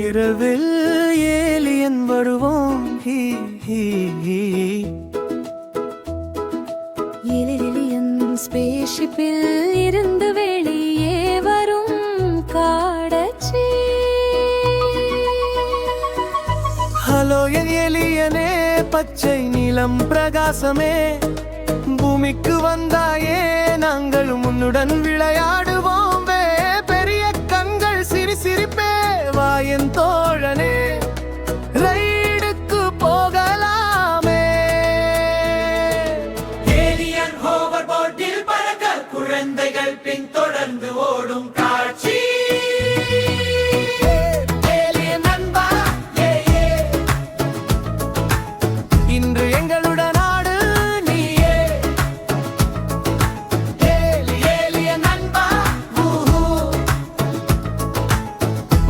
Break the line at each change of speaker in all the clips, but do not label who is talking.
இரவில் ஏலியன் வருவோம்
ஏலியன் ஸ்பேஸ்ஷிப்பில் இருந்து வெளியே வரும் காடச்சி.
ஹலோ ஏலியனே, பச்சை நீலம் பிரகாசமே, பூமிக்கு வந்தாயே நாங்கள் உன்னுடன் விளையாடுவோம். பெரிய கண்கள் சிரிப்பே வாயன் தோழனே, ரைடுக்கு போகலாமே.
ஏலியன் ஹோவர் போட்டில் பறக்க குழந்தைகள் பின்தொடர்ந்து ஓடும் காட்சி.
ஏலியன் நண்பா, இன்று எங்களுடன் ஆடு நீயே. ஏலியன் நண்பா,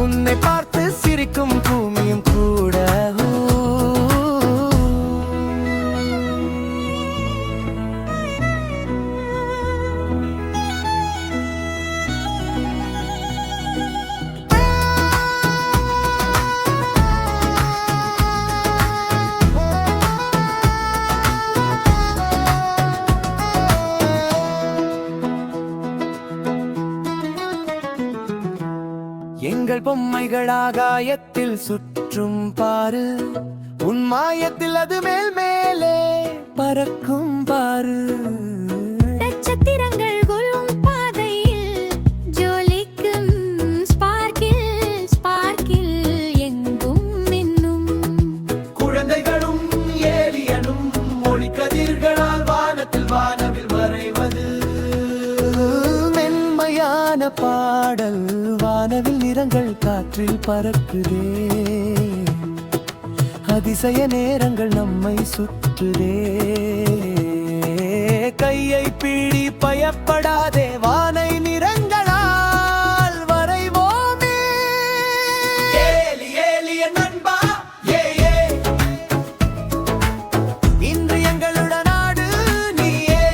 உன்னை பார்த்து சிரிக்கும் பூமியும் கூட. எங்கள் பொம்மைகள் ஆகாயத்தில் சுற்றும் பாரு, உன் மாயத்தில் அது மேல் மேலே பறக்கும் பாரு.
நட்சத்திரங்கள் கொள்ளும் பாதையில் ஜொலிக்கும் ஸ்பார்க்கில் எங்கும் மின்னும்.
குழந்தைகளும் ஏலியனும் ஒளிக்கதிர்களால் வானவில் வரைவது.
மென்மையான பாடல் வானவில் நிறங்கள் காற்றில் பறக்குதே, அதிசய நேரங்கள் நம்மை சுற்றுதே. கையை பிடி, பயப்படாதே, வானை நிறங்களால் வரைவோமே.
ஏலியன் நண்பா,
இன்று எங்களுடன் ஆடு நீயே.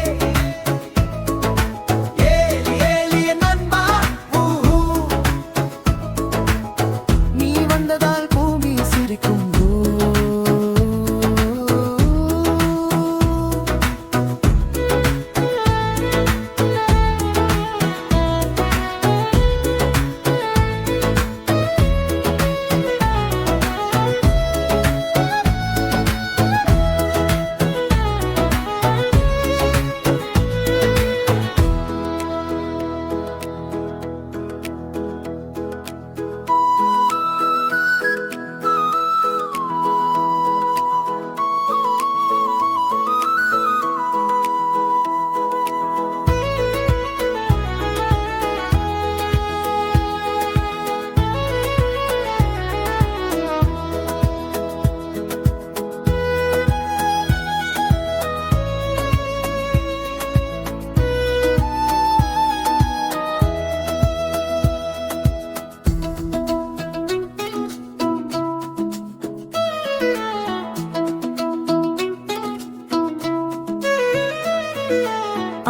ஏலியன் நண்பா,
நீ வந்ததால் பூமி சிரிக்கும்.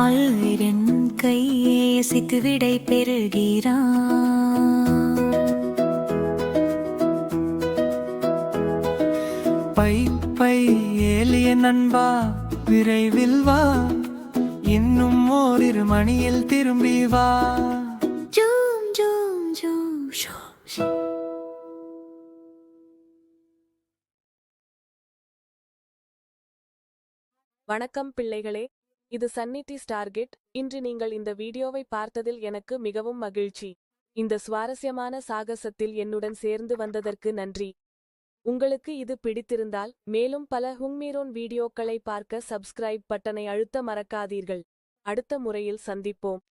ஆயிரம் கையேசித்து விடை பெறுகிறான்.
பை ஏலியன் நண்பா, விரைவில் வா, இன்னும் ஓரிரு மணியில் திரும்பி வா.
Zoom zoom zoom show show.
வணக்கம் பிள்ளைகளே, இது சன்னிட்டி ஸ்டார்கெட். இன்று நீங்கள் இந்த வீடியோவை பார்த்ததில் எனக்கு மிகவும் மகிழ்ச்சி. இந்த சுவாரஸ்யமான சாகசத்தில் என்னுடன் சேர்ந்து வந்ததற்கு நன்றி. உங்களுக்கு இது பிடித்திருந்தால் மேலும் பல ஹுங்மீரோன் வீடியோக்களை பார்க்க சப்ஸ்கிரைப் பட்டனை அழுத்த மறக்காதீர்கள். அடுத்த முறையில் சந்திப்போம்.